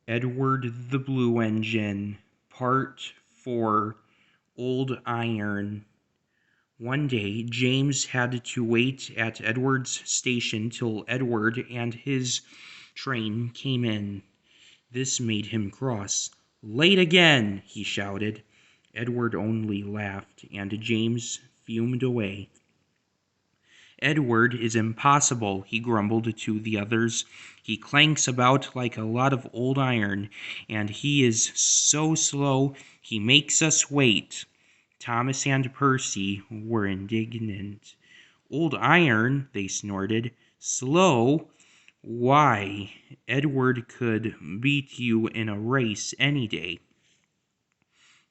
Edward the Blue Engine, Part 4, Old Iron. One day, James had to wait at Edward's station till Edward and his train came in. This made him cross. "Late again!" he shouted. Edward only laughed, and James fumed away. "Edward is impossible," he grumbled to the others. "He clanks about like a lot of old iron, and he is so slow he makes us wait." Thomas and Percy were indignant. "Old iron!" they snorted. "Slow! Why, Edward could beat you in a race any day."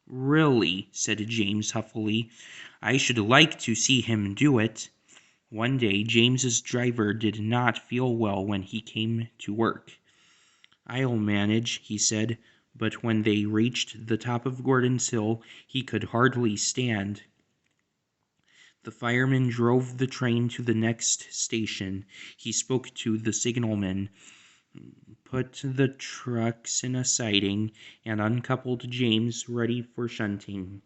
"Really," said James huffily, "I should like to see him do it." One day James's driver did not feel well when he came to work. "I'll manage," he said, but when they reached the top of Gordon's Hill, he could hardly stand. The fireman drove the train to the next station. He spoke to the signalman, put the trucks in a siding, and uncoupled James ready for shunting.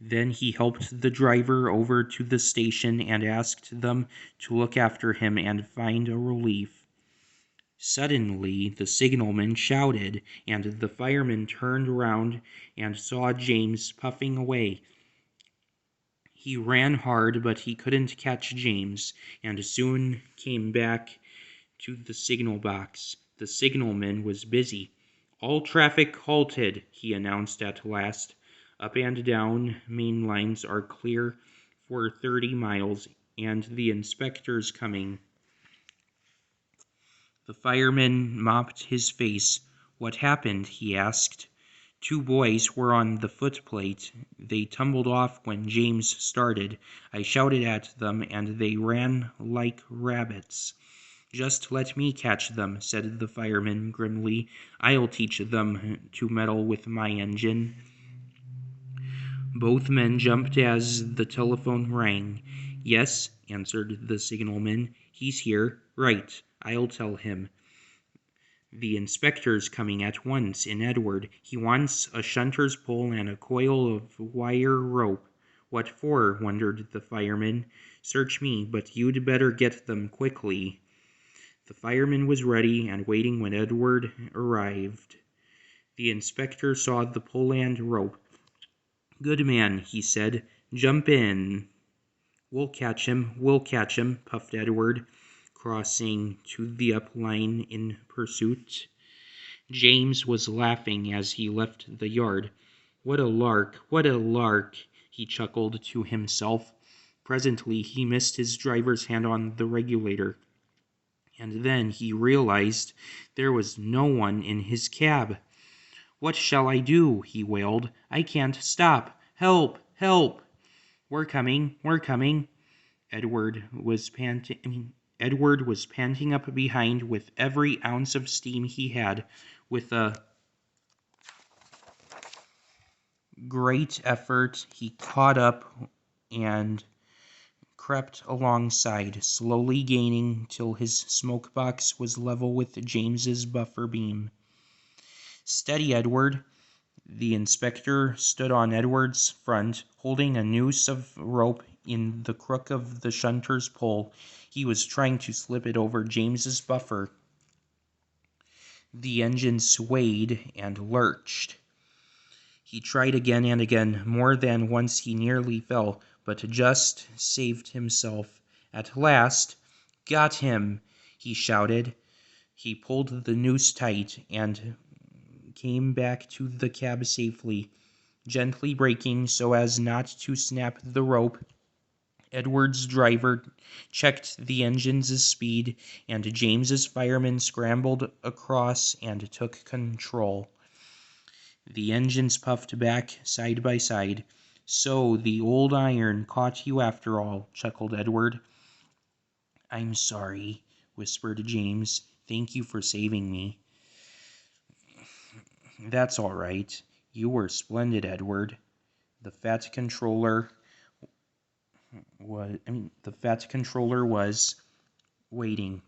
Then he helped the driver over to the station and asked them to look after him and find a relief. Suddenly the signalman shouted, and the fireman turned round and saw James puffing away. He ran hard, but he couldn't catch James, and soon came back to the signal box. The signalman was busy. "All traffic halted," he announced at last. "Up and down main lines are clear for 30 miles, and the inspector's coming." The fireman mopped his face. "What happened?" he asked. "Two boys were on the footplate. They tumbled off when James started. I shouted at them, and they ran like rabbits." "Just let me catch them," said the fireman grimly. "I'll teach them to meddle with my engine." Both men jumped as the telephone rang. "Yes," answered the signalman. "He's here. Right. I'll tell him. The inspector's coming at once in Edward. He wants a shunter's pole and a coil of wire rope." "What for?" wondered the fireman. "Search me, but you'd better get them quickly." The fireman was ready and waiting when Edward arrived. The inspector saw the pole and rope. "Good man," he said. "Jump in." We'll catch him, puffed Edward, crossing to the up line in pursuit. James was laughing as he left the yard. What a lark, he chuckled to himself. Presently he missed his driver's hand on the regulator, and then he realized there was no one in his cab. "What shall I do?" he wailed. "I can't stop. Help! Help!" We're coming. Edward was panting up behind with every ounce of steam he had. With a great effort, he caught up and crept alongside, slowly gaining till his smoke box was level with James's buffer beam. "Steady, Edward." The inspector stood on Edward's front, holding a noose of rope in the crook of the shunter's pole. He was trying to slip it over James's buffer. The engine swayed and lurched. He tried again and again. More than once he nearly fell, but just saved himself. At last, "Got him!" he shouted. He pulled the noose tight and came back to the cab safely, gently braking so as not to snap the rope. Edward's driver checked the engine's speed, and James's fireman scrambled across and took control. The engines puffed back side by side. "So the old iron caught you after all," chuckled Edward. "I'm sorry," whispered James. "Thank you for saving me." "That's all right. You were splendid, Edward." The Fat Controller was waiting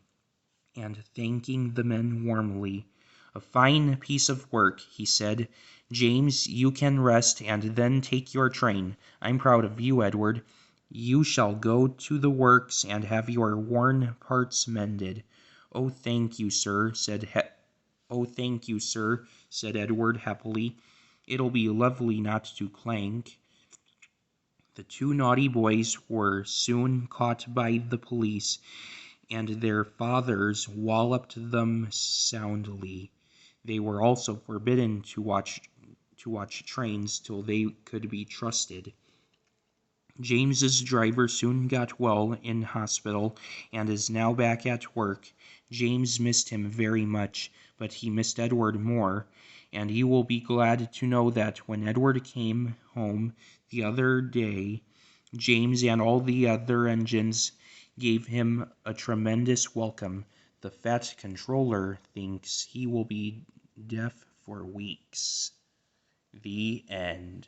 and thanking the men warmly. "A fine piece of work," he said. "James, you can rest and then take your train. I'm proud of you, Edward. You shall go to the works and have your worn parts mended." "Oh, thank you, sir," said Edward happily. "It'll be lovely not to clank." The two naughty boys were soon caught by the police, and their fathers walloped them soundly. They were also forbidden to watch trains till they could be trusted. James's driver soon got well in hospital and is now back at work. James missed him very much, but he missed Edward more, and you will be glad to know that when Edward came home the other day, James and all the other engines gave him a tremendous welcome. The fat controller thinks he will be deaf for weeks. The end.